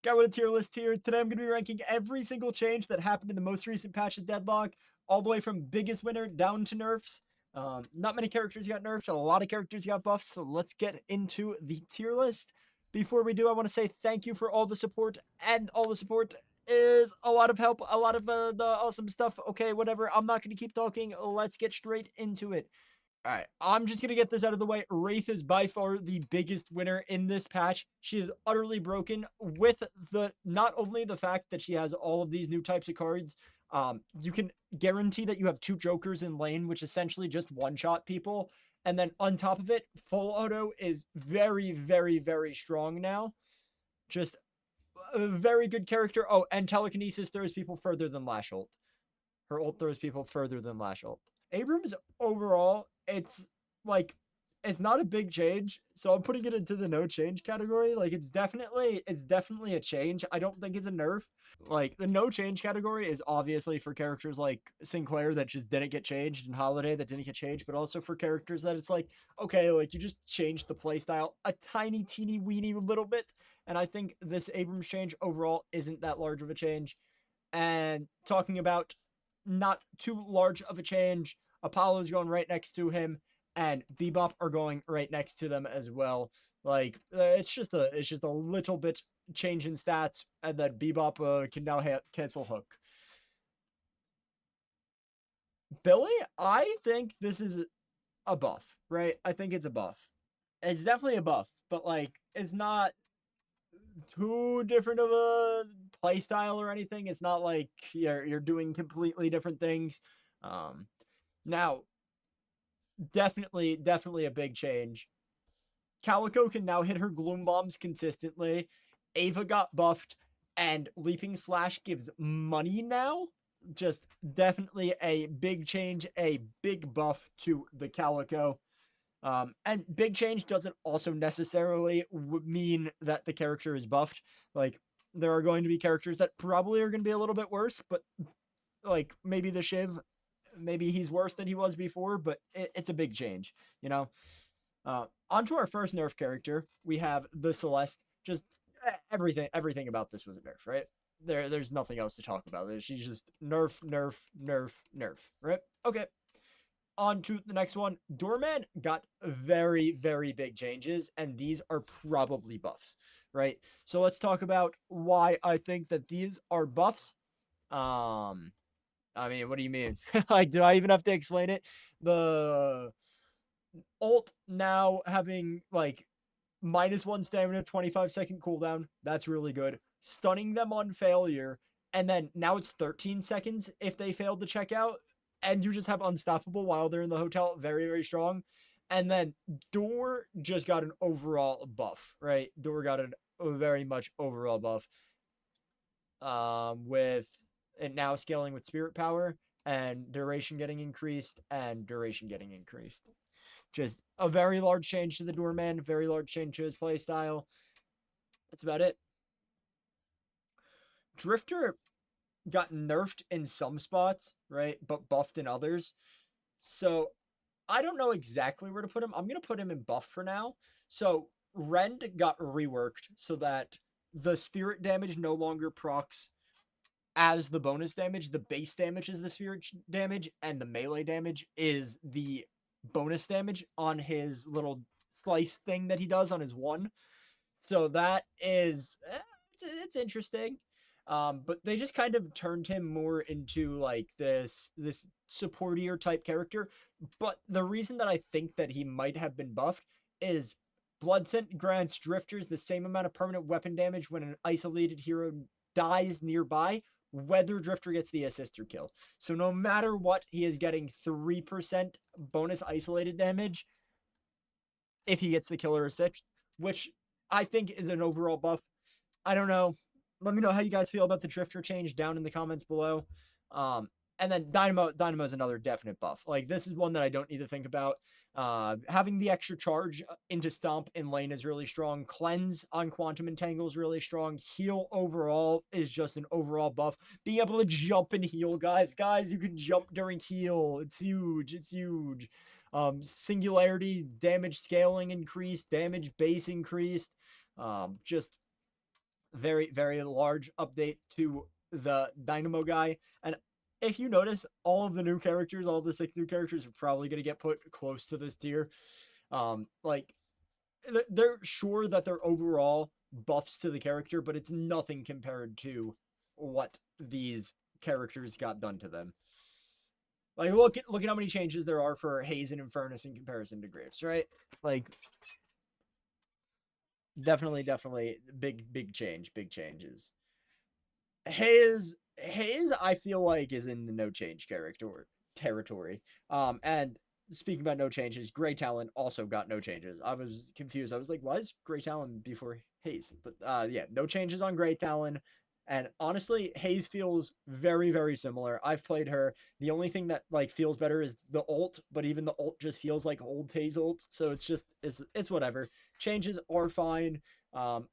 Got with a tier list here. Today I'm going to be ranking every single change that happened in the most recent patch of Deadlock, all the way from biggest winner down to nerfs. Not many characters got nerfed, a lot of characters got buffed, so let's get into the tier list. Before we do, I want to say thank you for all the support, and all the support is a lot of help, a lot of the awesome stuff. Okay, whatever, I'm not going to keep talking, let's get straight into it. All right, I'm just going to get this out of the way. Wraith is by far the biggest winner in this patch. She is utterly broken with the not only the fact that she has all of these new types of cards, you can guarantee that you have two jokers in lane, which essentially just one-shot people. And then on top of it, full auto is very, very, very strong now. Just a very good character. Oh, and telekinesis throws people further than Lash ult. Her ult throws people further than Lash ult. Abrams overall, it's like it's not a big change, so I'm putting it into the no change category. Like it's definitely a change. I don't think it's a nerf. Like the no change category is obviously for characters like Sinclair that just didn't get changed and Holiday that didn't get changed, but also for characters that it's like, okay, like you just changed the playstyle a tiny teeny weeny little bit. And I think this Abrams change overall isn't that large of a change. And talking about not too large of a change, Apollo's going right next to him, and Bebop are going right next to them as well. Like it's just a little bit change in stats, and then Bebop can now cancel hook. Billy, I think this is a buff, right? I think it's a buff. It's definitely a buff, but like it's not too different of a play style or anything. It's not like you're doing completely different things. Now definitely a big change. Calico can now hit her gloom bombs consistently. Ava got buffed, and leaping slash gives money now. Just definitely a big change, a big buff to the Calico. And big change doesn't also necessarily mean that the character is buffed. Like there are going to be characters that probably are going to be a little bit worse, but like maybe the Shiv, maybe he's worse than he was before, but it's a big change, you know. Onto our first nerf character, we have the Celeste. Just everything about this was a nerf, right? There's nothing else to talk about. She's just nerf, nerf, nerf, nerf, right? Okay. On to the next one. Doorman got very, very big changes, and these are probably buffs, right? So let's talk about why I think that these are buffs. I mean, what do you mean? Like, do I even have to explain it? The ult now having like -1 stamina, 25-second cooldown. That's really good. Stunning them on failure. And then now it's 13 seconds if they failed to check out. And you just have unstoppable while they're in the hotel. Very, very strong. And then Door just got an overall buff, right? Door got a very much overall buff. With it now scaling with spirit power and duration getting increased and duration getting increased. Just a very large change to the Doorman, very large change to his playstyle. That's about it. Drifter got nerfed in some spots, right? But buffed in others. So I don't know exactly where to put him. I'm going to put him in buff for now. So Rend got reworked so that the spirit damage no longer procs as the bonus damage. The base damage is the spirit damage, and the melee damage is the bonus damage on his little slice thing that he does on his one. So that is it's interesting. But they just kind of turned him more into like this supportier type character. But the reason that I think that he might have been buffed is Blood Scent grants drifters the same amount of permanent weapon damage when an isolated hero dies nearby, whether Drifter gets the assist or kill. So no matter what, he is getting 3% bonus isolated damage if he gets the kill or assist, which I think is an overall buff. I don't know. Let me know how you guys feel about the Drifter change down in the comments below. And then Dynamo is another definite buff. Like this is one that I don't need to think about. Having the extra charge into Stomp in lane is really strong. Cleanse on Quantum Entangle is really strong. Heal overall is just an overall buff. Being able to jump and heal, guys, you can jump during heal. It's huge. It's huge. Singularity, damage scaling increased, damage base increased. Just very, very large update to the Dynamo guy. And if you notice, all of the new characters, all the 6 new characters are probably going to get put close to this tier. Like, they're sure that they're overall buffs to the character, but it's nothing compared to what these characters got done to them. Like, look at how many changes there are for Haze and Infernus in comparison to Graves, right? Like, definitely big changes. Haze I feel like is in the no change character territory. And speaking about no changes, Grey Talon also got no changes. I was confused. I was like, why is Grey Talon before Haze? But yeah, no changes on Grey Talon. And honestly, Haze feels very similar. I've played her. The only thing that like feels better is the ult, but even the ult just feels like old Haze ult. So it's whatever. Changes are fine.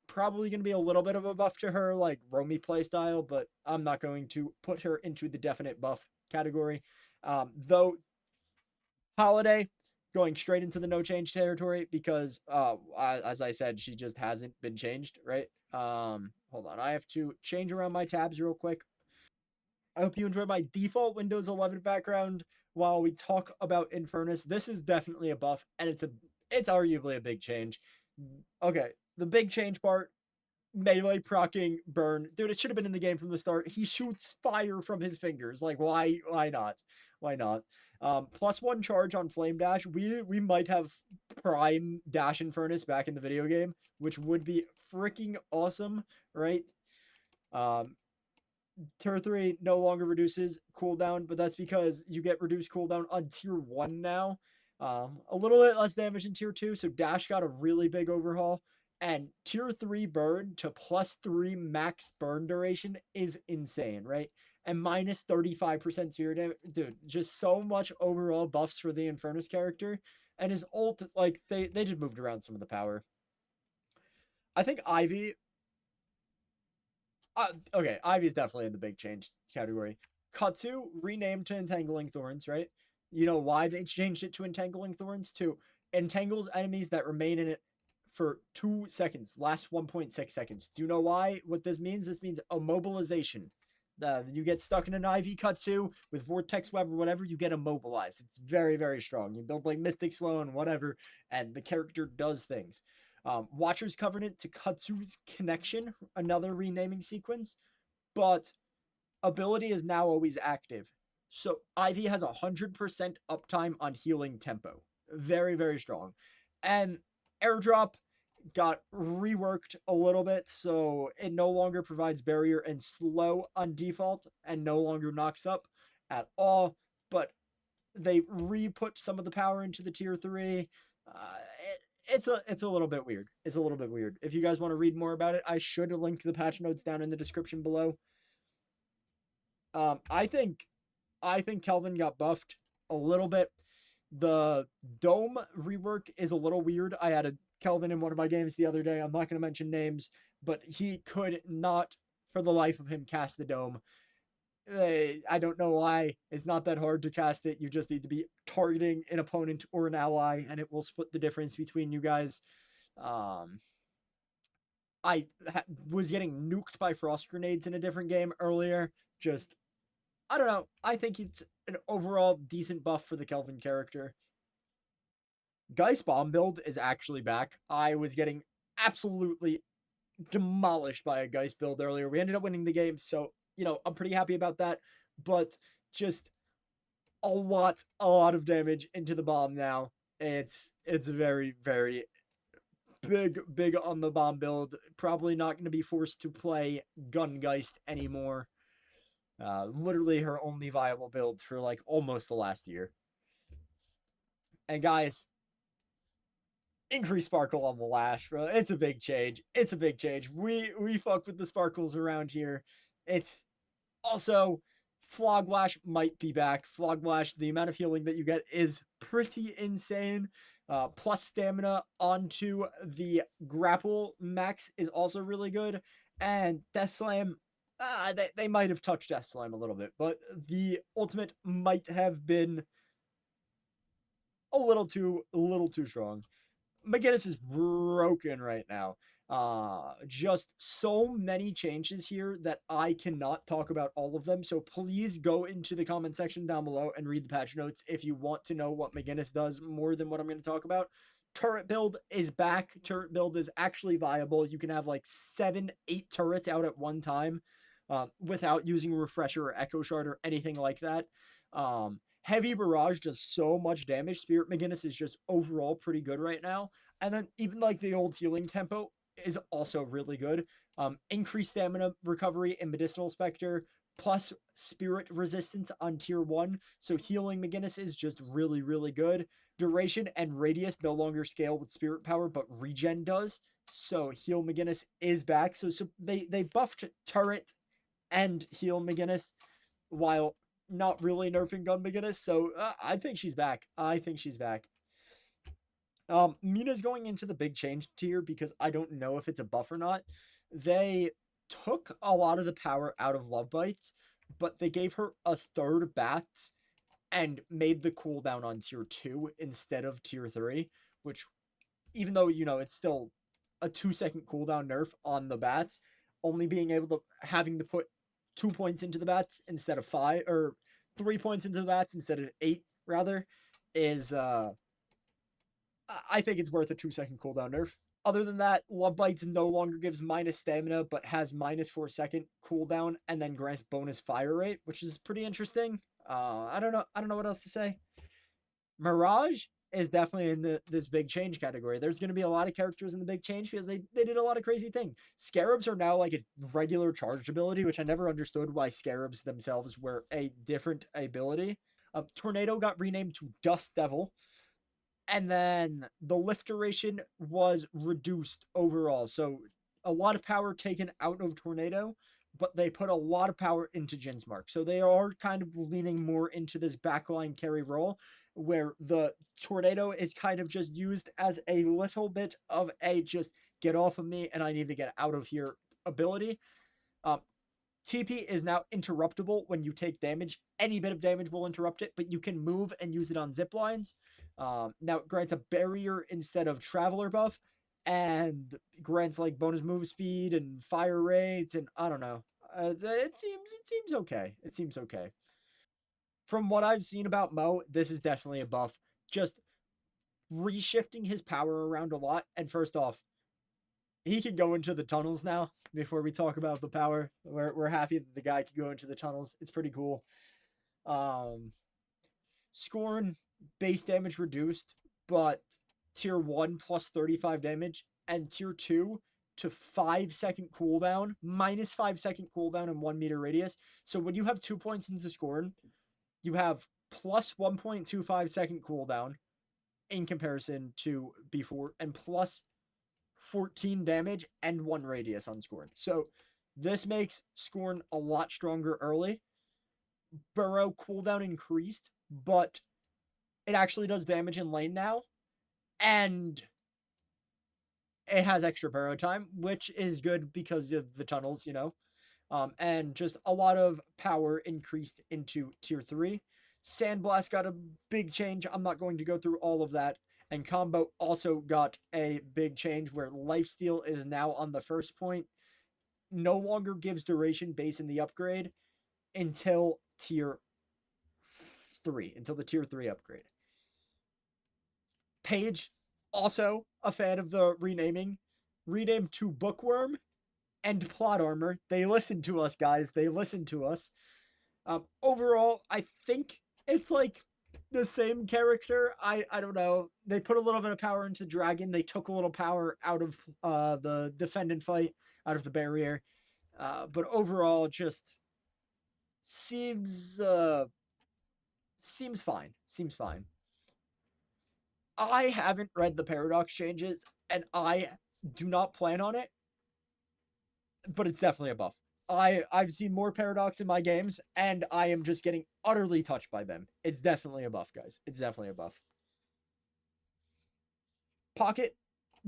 Probably going to be a little bit of a buff to her, like Romy playstyle, but I'm not going to put her into the definite buff category. Though Holiday going straight into the no change territory because, as I said, she just hasn't been changed, right? Hold on, I have to change around my tabs real quick. I hope you enjoy my default Windows 11 background while we talk about Infernus. This is definitely a buff, and it's arguably a big change. Okay, the big change part, melee procking burn. Dude, it should have been in the game from the start. He shoots fire from his fingers. Like, why not? Why not? +1 charge on flame dash. We might have prime dash Infernus back in the video game, which would be freaking awesome, right? Tier 3 no longer reduces cooldown, but that's because you get reduced cooldown on tier 1 now. A little bit less damage in tier 2, so dash got a really big overhaul. And tier 3 burn to +3 max burn duration is insane, right? And minus 35% spear damage. Dude, just so much overall buffs for the Infernus character. And his ult, like, they just moved around some of the power. I think Ivy okay, Ivy's definitely in the big change category. Katsu renamed to Entangling Thorns, right? You know why they changed it to Entangling Thorns? To entangles enemies that remain in it for 2 seconds, last 1.6 seconds. Do you know why? What this means? This means immobilization. You get stuck in an Ivy Katsu with Vortex Web or whatever, you get immobilized. It's very strong. You build like Mystic Slow and whatever, and the character does things. Watcher's Covenant to Katsu's Connection, another renaming sequence, but ability is now always active. So Ivy has 100% uptime on healing tempo. Very strong. And Airdrop got reworked a little bit, so it no longer provides barrier and slow on default and no longer knocks up at all, but they re-put some of the power into the tier 3. It's a little bit weird. It's a little bit weird. If you guys want to read more about it, I should link the patch notes down in the description below. I think Kelvin got buffed a little bit. The dome rework is a little weird. I had a Kelvin in one of my games the other day. I'm not going to mention names, but he could not, for the life of him, cast the dome. I don't know why. It's not that hard to cast it. You just need to be targeting an opponent or an ally, and it will split the difference between you guys. I was getting nuked by frost grenades in a different game earlier. Just, I don't know. I think it's an overall decent buff for the Kelvin character. Geist bomb build is actually back. I was getting absolutely demolished by a Geist build earlier. We ended up winning the game, so I'm pretty happy about that. But just a lot of damage into the bomb now. It's very big on the bomb build. Probably not going to be forced to play Gun Geist anymore. Literally her only viable build for like almost the last year. And guys, increase sparkle on the lash, bro. It's a big change. It's a big change. We fuck with the sparkles around here. It's also Flog Lash might be back. Flog Lash, the amount of healing that you get is pretty insane. Plus stamina onto the grapple max is also really good. And Death Slam, they might have touched Death Slam a little bit, but the ultimate might have been a little too strong. McGinnis is broken right now. Just so many changes here that I cannot talk about all of them. So please go into the comment section down below and read the patch notes if you want to know what McGinnis does more than what I'm going to talk about. Turret build is back. Turret build is actually viable. You can have like 7, 8 turrets out at one time without using refresher or echo shard or anything like that. Heavy Barrage does so much damage. Spirit McGinnis is just overall pretty good right now. And then even like the old healing tempo is also really good. Increased stamina recovery in Medicinal Spectre, plus spirit resistance on tier 1. So healing McGinnis is just really, really good. Duration and radius no longer scale with spirit power, but regen does. So heal McGinnis is back. So they buffed turret and heal McGinnis while not really nerfing gun McGinnis. So I think she's back. I think she's back. Mina's going into the big change tier because I don't know if it's a buff or not. They took a lot of the power out of Love Bites, but they gave her a third bats and made the cooldown on tier 2 instead of tier 3, which, even though, you know, it's still a 2-second cooldown nerf on the bats, only being able to, having to put 2 points into the bats instead of 5, or 3 points into the bats instead of 8, rather, is, I think it's worth a 2-second cooldown nerf. Other than that, Love Bites no longer gives minus stamina, but has minus 4-second cooldown and then grants bonus fire rate, which is pretty interesting. I don't know what else to say. Mirage is definitely in this big change category. There's going to be a lot of characters in the big change because they did a lot of crazy things. Scarabs are now like a regular charged ability, which I never understood why Scarabs themselves were a different ability. Tornado got renamed to Dust Devil. And then the lift duration was reduced overall. So a lot of power taken out of Tornado, but they put a lot of power into Jin's Mark. So they are kind of leaning more into this backline carry role where the Tornado is kind of just used as a little bit of a just get off of me and I need to get out of here ability. TP is now interruptible when you take damage. Any bit of damage will interrupt it, but you can move and use it on zip lines. Now it grants a barrier instead of traveler buff, and grants like bonus move speed and fire rates, and I don't know. It seems okay. It seems okay. From what I've seen about Mo, this is definitely a buff. Just reshifting his power around a lot. And first off, he can go into the tunnels now. Before we talk about the power, we're happy that the guy can go into the tunnels. It's pretty cool. Scorn base damage reduced, but tier 1 plus 35 damage, and tier 2 to 5-second cooldown, minus 5-second cooldown and 1 meter radius. So when you have 2 points into Scorn, you have plus 1.25-second cooldown in comparison to before, and plus 14 damage and 1 radius on Scorn. So this makes Scorn a lot stronger early. Burrow cooldown increased, but it actually does damage in lane now. And it has extra burrow time, which is good because of the tunnels, you know. And just a lot of power increased into tier 3. Sandblast got a big change. I'm not going to go through all of that. And combo also got a big change where lifesteal is now on the first point. No longer gives duration base in the upgrade until tier 3, until the tier 3 upgrade. Paige, also a fan of the renaming, renamed to Bookworm and Plot Armor. They listened to us, guys. They listened to us. Overall, I think it's like the same character. I don't know. They put a little bit of power into Dragon. They took a little power out of the defendant fight, out of the barrier. But overall, just seems fine. Seems fine. I haven't read the Paradox changes, and I do not plan on it, but it's definitely a buff. I've seen more Paradox in my games, and I am just getting utterly touched by them. It's definitely a buff, guys. It's definitely a buff. Pocket,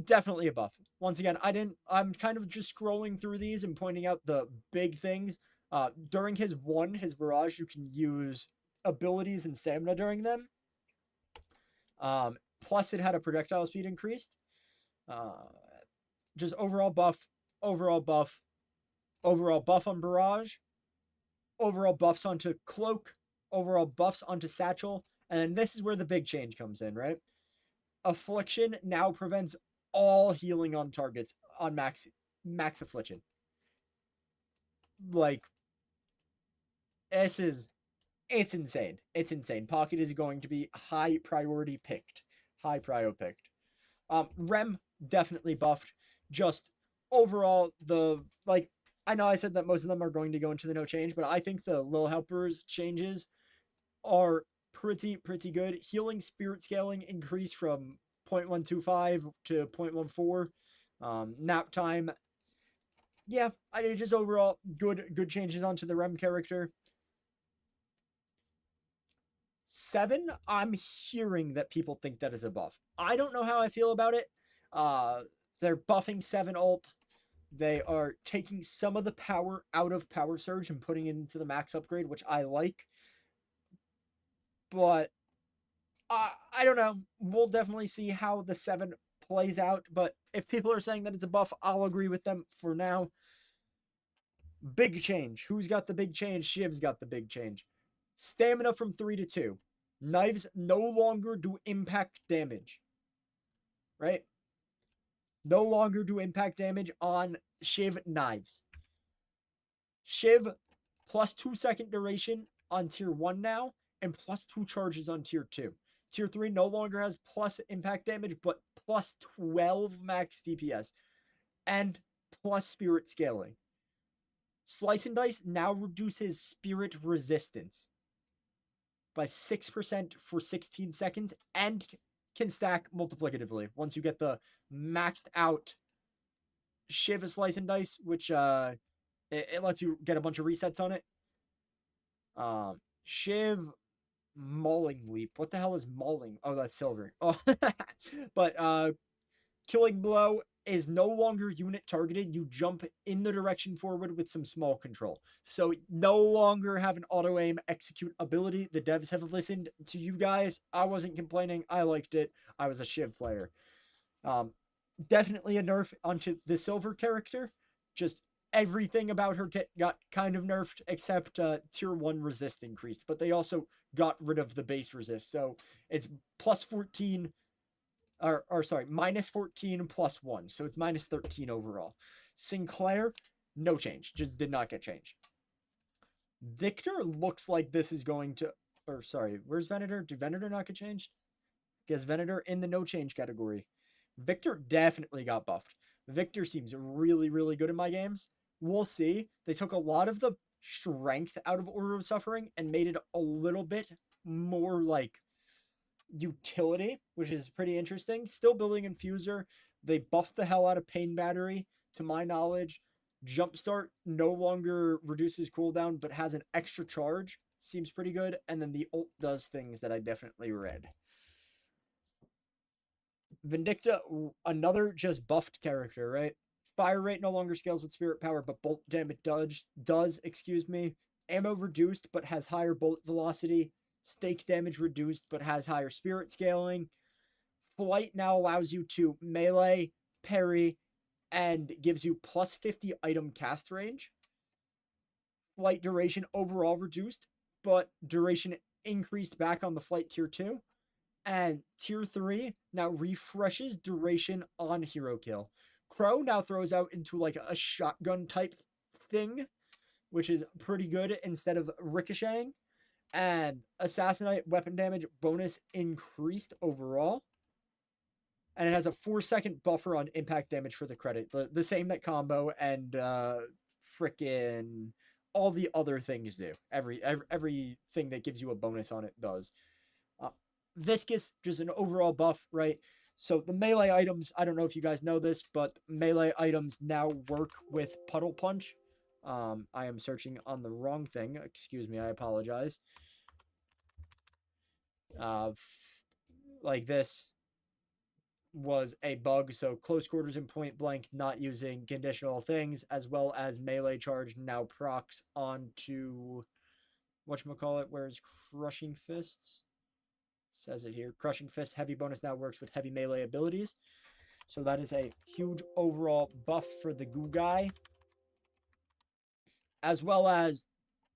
definitely a buff. Once again, I'm kind of just scrolling through these and pointing out the big things. During his Barrage, you can use abilities and stamina during them. Plus, it had a projectile speed increased. just overall buff, overall buff, overall buff on Barrage, overall buffs onto Cloak, overall buffs onto Satchel, and then this is where the big change comes in, right? Affliction now prevents all healing on targets on max affliction. Like, this is, it's insane. It's insane. Pocket is going to be high priority picked. High prio picked. Rem definitely buffed. Just overall, I know I said that most of them are going to go into the no change, but I think the Lil Helpers changes are pretty good. Healing spirit scaling increased from 0.125 to 0.14. Nap time, yeah, I just overall good changes onto the Rem character. 7, I'm hearing that people think that is a buff. I don't know how I feel about it. They're buffing 7 ult. They are taking some of the power out of Power Surge and putting it into the max upgrade, which I like. But I don't know. We'll definitely see how the 7 plays out. But if people are saying that it's a buff, I'll agree with them for now. Big change. Who's got the big change? Shiv's got the big change. Stamina from 3 to 2. Knives no longer do impact damage. Right? No longer do impact damage on Shiv knives. Shiv plus 2-second duration on tier 1 now, and plus 2 charges on tier 2. Tier 3 no longer has plus impact damage, but plus 12 max DPS, and plus spirit scaling. Slice and Dice now reduces spirit resistance by 6% for 16 seconds, and can stack multiplicatively once you get the maxed out Shiv Slice and Dice, which it lets you get a bunch of resets on it. Shiv Mauling Leap. What the hell is mauling? Oh, that's silver. Oh, but Killing Blow is no longer unit targeted. You jump in the direction forward with some small control. So no longer have an auto aim execute ability. The devs have listened to you guys. I wasn't complaining. I liked it. I was a Shiv player. Definitely a nerf onto the silver character. Just everything about her got kind of nerfed except tier 1 resist increased, but they also got rid of the base resist. So it's plus 14 or sorry, minus 14 plus 1. So it's minus 13 overall. Sinclair, no change. Just did not get changed. Victor looks like this is going to, or sorry, where's Venator? Did Venator not get changed? Guess Venator in the no change category. Victor definitely got buffed. Victor seems really good in my games. We'll see. They took a lot of the strength out of Order of Suffering and made it a little bit more like utility, which is pretty interesting. Still building Infuser. They buffed the hell out of Pain Battery, to my knowledge. Jumpstart no longer reduces cooldown, but has an extra charge. Seems pretty good. And then the ult does things that I definitely read. Vindicta, another just buffed character, right? Fire rate no longer scales with spirit power, but bolt damage does, excuse me. Ammo reduced, but has higher bullet velocity. Stake damage reduced, but has higher spirit scaling. Flight now allows you to melee, parry, and gives you plus 50 item cast range. Flight duration overall reduced, but duration increased back on the flight tier 2. And tier 3 now refreshes duration on hero kill. Crow now throws out into like a shotgun type thing, which is pretty good instead of ricocheting. And Assassinate weapon damage bonus increased overall. And it has a 4-second buffer on impact damage for the credit. The same that combo and frickin' all the other things do. Everything that gives you a bonus on it does. Viscous, just an overall buff, right? So the melee items, I don't know if you guys know this, but melee items now work with Puddle Punch. I am searching on the wrong thing. Excuse me, I apologize. Like this was a bug, so close quarters and point blank not using conditional things, as well as melee charge now procs onto whatchamacallit, where's Crushing Fists? Says it here. Crushing Fist heavy bonus now works with heavy melee abilities. So that is a huge overall buff for the goo guy, as well as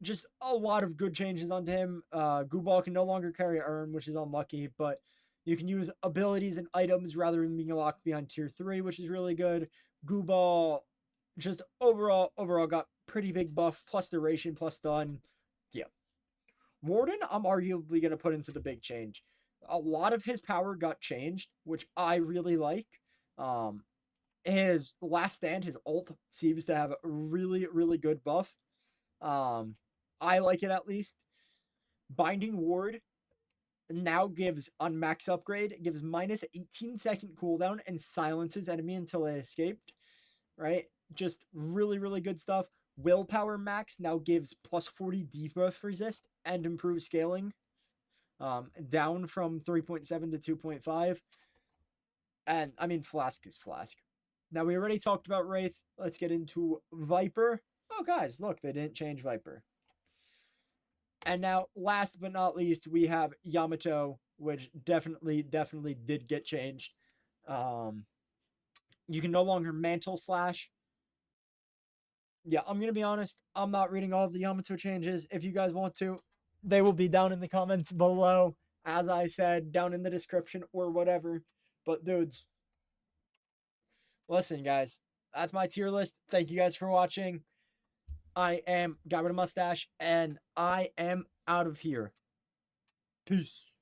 just a lot of good changes onto him. Goo Ball can no longer carry Urn, which is unlucky, but you can use abilities and items rather than being locked behind tier 3, which is really good. Goo Ball just overall got pretty big buff, plus duration, plus stun. Yeah. Warden, I'm arguably going to put into the big change. A lot of his power got changed, which I really like. His last stand, his ult, seems to have a really, really good buff. I like it at least. Binding Ward now gives, on max upgrade, it gives minus 18-second cooldown and silences enemy until they escaped. Right? Just really, really good stuff. Willpower max now gives plus 40 debuff resist and improves scaling. Down from 3.7 to 2.5. And I mean, Flask is Flask. Now we already talked about Wraith. Let's get into Viper. Oh, guys, look, they didn't change Viper. And now, last but not least, we have Yamato, which definitely did get changed. You can no longer mantle slash. Yeah, I'm going to be honest. I'm not reading all of the Yamato changes. If you guys want to, they will be down in the comments below. As I said, down in the description or whatever. But dudes, listen, guys, that's my tier list. Thank you guys for watching. I am Guy with a Mustache, and I am out of here. Peace.